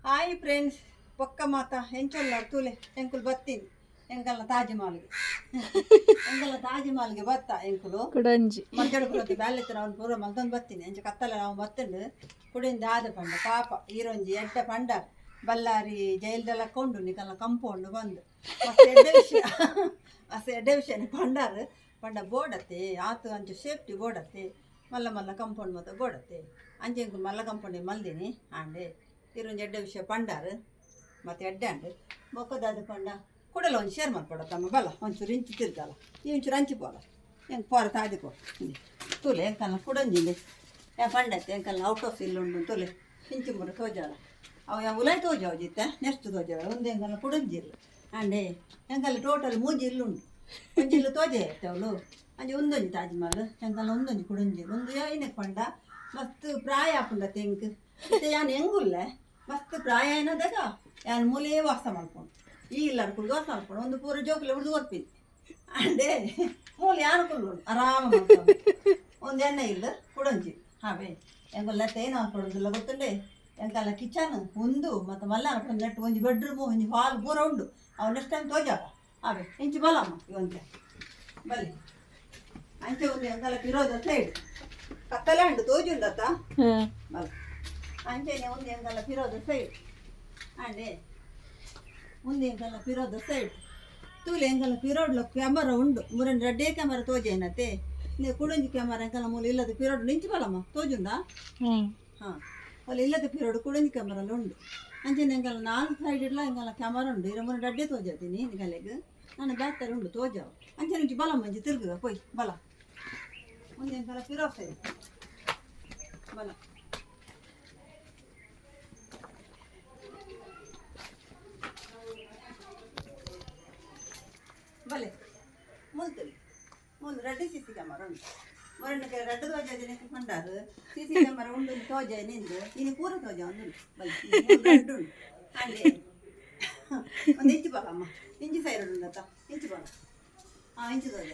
Hi friends, ಪೊಕ್ಕ ಮಾತ ಹೆಂಚಲ್ಲ ತೂಲೆ ಎಂಕುಲು ಬತ್ತೀನಿ ಎಂಕಲ್ನ ತಾಜ್ಮಹಲ್ಗೆ ಎಂಕಲ್ನ ತಾಜ್ಮಹಲ್ಗೆ ಬತ್ತ ಎಂಕುಲು ಕುಡಂಜಿ ಮಜ್ಜಡ ಪುರಕ್ಕೆ ಬ್ಯಾಲೆತ್ತಿನ ಅವ್ನು ಪೂರ ಮಲ್ತೊಂದು ಬತ್ತೀನಿ ಎಂಚ ಕತ್ತಲ ನಾವು ಬತ್ತಂಡು ಕುಡಿಂದ ಆದ ಪಂಡ ಪಾಪ ಈರೊಂಜಿ ಎಡ್ಡ ಪಂಡ ಬಳ್ಳಾರಿ ಜೈಲ್ದೆಲ್ಲ ಕೊಂಡು ನಿಕಲ್ನ ಕಂಪೌಂಡ್ ಬಂದು ಮಸ್ತ್ ಎಡ್ಡೆ ವಿಷಯನೇ ಪಂಡಾರು ಪಂಡ ಬೋಡತ್ತೆ ಆತು ಅಂಚ ಸೇಫ್ಟಿ ಬೋಡತ್ತೆ ಮಲ್ಲ ಮಲ್ಲ ಕಂಪೌಂಡ್ ಮತ್ತು ಬೋಡತ್ತೆ ಅಂಚೆ ಎಂಕುಲು ಮಲ್ಲ ಕಂಪೌಂಡ್ ಮಲ್ದಿನಿ ಆಂಡೆ ಇರೊಂದು ಎಡ್ಡೆ ವಿಷಯ ಪಂಡಾರು ಮತ್ತು ಎಡ್ಡೆ ಅಂಡು ಬೊಕ್ಕದಾದ ಪಂಡ ಕೊಡಲ್ಲ ಒಂದು ಶೇರ್ ಮಾಡ್ಕೊಡತ್ತಮ್ಮ ಬಲ್ಲ ಒಂಚೂರು ಇಂಚು ತಿರ್ಗಲ್ಲ ಈ ಒಂಚೂರು ಹಂಚಿಪೋಲ್ಲ ಹೆಂಗೆ ಪೋರ ತಾದಿಕೋ ತುಲೆ ಎಂಕಲ್ನ ಕುಡಂಜಿಂದೆ ಯಾ ಪಂಡತ್ತೆ ಎಂಕಲ್ನ ಔಟ್ ಆಫ್ ಇಲ್ಲಿ ಉಂಡು ತುಲೆ ಇಂಚು ಮೂರು ತೋಜಾಳ ಅವು ಯಾವ ಉಲಾಯ್ ತೋಜಾವ ಜಿತ್ತ ನೆಕ್ಸ್ಟ್ ತೋಜಾಳ ಒಂದು ಎಂಕಲ್ನ ಕುಡಂಜಿಲ್ಲ ಅಂಡೆ ಎಂಕಲ್ಲ ಟೋಟಲ್ ಮೂಜಿ ಇಲ್ಲುಂಡು ಒಂಜಿಲ್ಲು ತೋಜೆ ಇರ್ತೆ ಅವಳು ಅಂಜೆ ಒಂದೊಂಜಿ ತಾಜ್ಮಹಲ್ ಎಂಕಲ್ನ ಒಂದೊಂಜಿ ಕುಡಂಜಿ ಒಂದು ಏನಕ್ಕೆ ಪಂಡ ಮಸ್ತ್ ಪ್ರಾಯ ಆಪುಂಡತ್ತೆ ಎಂಕ್ ಮತ್ತೆ ಯಾನು ಹೆಂಗುಲ್ಲೆ ಮಸ್ತ್ ಪ್ರಾಯ ಏನದಾಗ ಯಾನು ಮೂಲೆ ವಾಸ ಮಾಡ್ಕೊಂಡು ಈ ಇಲ್ಲ ಅನ್ಕೊಂಡು ವಾಸ ಮಾಡ್ಕೊಂಡು ಒಂದು ಪೂರ ಜೋಕುಲೆ ಹಿಡಿದು ಓದ್ತೀನಿ ಅಂಡೆ ಮೂಲೆ ಯಾರು ಕುಲ್ಲು ಆರಾಮ ಮಾಡ್ಕೊಂಡು ಒಂದು ಎಣ್ಣೆ ಇಲ್ಲ ಕುಡಂಜಿ ಹಾವೇ ಎಂಗಲ್ಲ ತೇನು ಹಾಕೊಡೋದಿಲ್ಲ ಗೊತ್ತುಂಡೆ ಎಂಕಲ್ಲ ಕಿಚನ್ ಒಂದು ಮತ್ತು ಮಲ್ಲ ಹಾಕೊಂಡು ನೆಟ್ಟು ಒಂಜಿ ಬೆಡ್ರೂಮು ಒಂಜಿ ಹಾಲ್ ಪೂರ ಉಂಡು ಅವು ನೆಕ್ಸ್ಟ್ ಟೈಮ್ ತೋಜಾವ ಹಾವೇ ಇಂಚು ಬಲಮ್ಮ ಇವಂತೆ ಬಲಿ ಅಂಚೆ ಒಂದು ಎಂಕಲ್ಲ ಪಿರೋದ ಸೈಡ್ ಕತ್ತಲೆ ಉಂಡು ತೋಜುಂಡತ್ತ ಬಲ ಅಂಚೆನೆ ಒಂದು ಎಂಕಲ್ಲ ಪಿರೋದ ಸೈಡ್ ಅಂಡೆ ಮುಂದೆ ಎಂಕಲ್ಲ ಪಿರೋದ ಸೈಡ್ ತೂಲೆ ಎಂಕಲ್ಲ ಪಿರೋಡ್ಲ ಕ್ಯಾಮರಾ ಉಂಡು ಮೂರನ್ನು ರೆಡ್ಡೇ ಕ್ಯಾಮರಾ ತೋಜೇನತ್ತೆ ನೀವು ಕುಡಂಜಿ ಕ್ಯಾಮರಾ ಎಂಕಲ್ಲ ಮೂಲ ಇಲ್ಲದ ಪಿರೋಡ್ ನಿಂಚು ಬಲಮ್ಮ ತೋಜುಂಡಾ ಹಾಂ ಅಲ್ಲಿ ಇಲ್ಲದ ಪಿರೋಡ್ ಕುಡಂಜಿ ಕ್ಯಾಮರಾ ಉಂಡು ಅಂಚೆನೆ ಎಂಕಲ್ಲ ನಾಲ್ಕು ಸೈಡ್ ಇಡ್ಲ ಎಂಕಲ್ಲ ಕ್ಯಾಮರಾ ಉಂಡು ಇರ ಮೂರು ರೆಡ್ಡೇ ತೋಜಾತೀನಿ ನಿಗಲೆಗೆ ನಾನು ಬ್ಯಾಕ್ತಾರೆ ಉಂಡು ತೋಜಾವ ಅಂಚೆ ನಿಂಚು ಬಲ ಮಂಜಿ ತಿರುಗುವ ಪೊಯ್ ಬಲ ಮುಂದೆ ಎಂಕಲ್ಲ ಪಿರೋ ಸೈಡ್ ಬಲ ಬಲೆ ಮುಲ್ತಲಿ ಮುಂದೆ ರೆಡ್ಡಿ ಸಿ ಸಿ ಕ್ಯಾಮರಾ ಉಂಟು ಮೊರಣ್ಣಕ್ಕೆ ರೆಡ್ಡ ತೋಜಾದಿನ ಪಂಡಾರು ಸಿ ಸಿ ಕ್ಯಾಮರಾ ಉಂಡು ತೋಜ ನಿಂದು ಇನ್ನು ಪೂರ ತೋಜ ಒಂದು ಬಲೆ ರೆಡ್ ಉಂಟು ಹಂಗೆ ಒಂದು ಇಂಚು ಬಲಮ್ಮ ಇಂಚು ಸೈಡ್ ಉಂಡತ್ತ ಇಂಚು ಬಲ ಹಾಂ ಇಂಚು ತೋಜ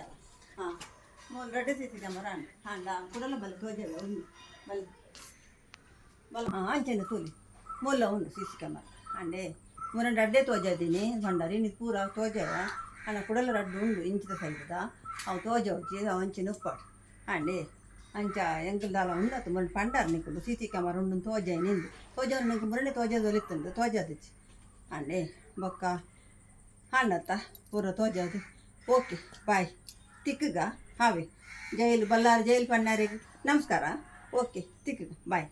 ಹಾಂ ಮೂರು ರೆಡ್ಡ ಸಿ ಸಿ ಕ್ಯಾಮರಾ ಉಂಟು ಹಾಂಡ ಕೂಡಲ ಬಲೆ ತೋಜಲ್ಲ ಉಂಡು ಬಲೆ ಬಲ ಹಾಂ ಅಂಚೆನೆ ತೋಲಿ ಮೂಲ ಉಂಡು ಸಿ ಸಿ ಕ್ಯಾಮರಾ ಅಂಡೆ ಮೂರನ್ನು ರೆಡ್ಡೇ ತೋಜಾದೀನಿ ಪಂಡಾರು ಇನ್ನು ಪೂರ ತೋಜವ ಅಣ್ಣ ಕುಡಲ ರಡ್ಡು ಉಂಡು ಇಂಚಿದ ಸೈಜದ ಅವು ತೋಜವಚ್ಚಿ ಅವು ಅಂಚಿನ ಉಪ್ಪಾಡು ಅಂಡೆ ಅಂಚ ಎಂಕಲ್ ದಾಲ ಉಂಡತ್ತು ಮೊನ್ನೆ ಪಂಡಾರು ನಿಂಕುಂಡು ಸಿ ಸಿ ಕ್ಯಾಮರಾ ಉಂಡು ತೋಜ ನಿಂದು ತೋಜವ್ ನಿಂಕು ಮುರಳಿ ತೋಜದೊಲಿತ್ತುಂಡು ತೋಜದಿಚ್ಚಿ ಅಂಡೆ ಬೊಕ್ಕ ಹಾಂಡತ್ತ ಪೂರ ತೋಜದು ಓಕೆ ಬಾಯ್ ತಿಕ್ಕಗ ಹಾವೆ ಜೈಲು ಬಳ್ಳಾರಿ ಜೈಲು ಪಣ್ಣಾರಿಗೆ ನಮಸ್ಕಾರ ಓಕೆ ತಿಕ್ಕಗ ಬಾಯ್.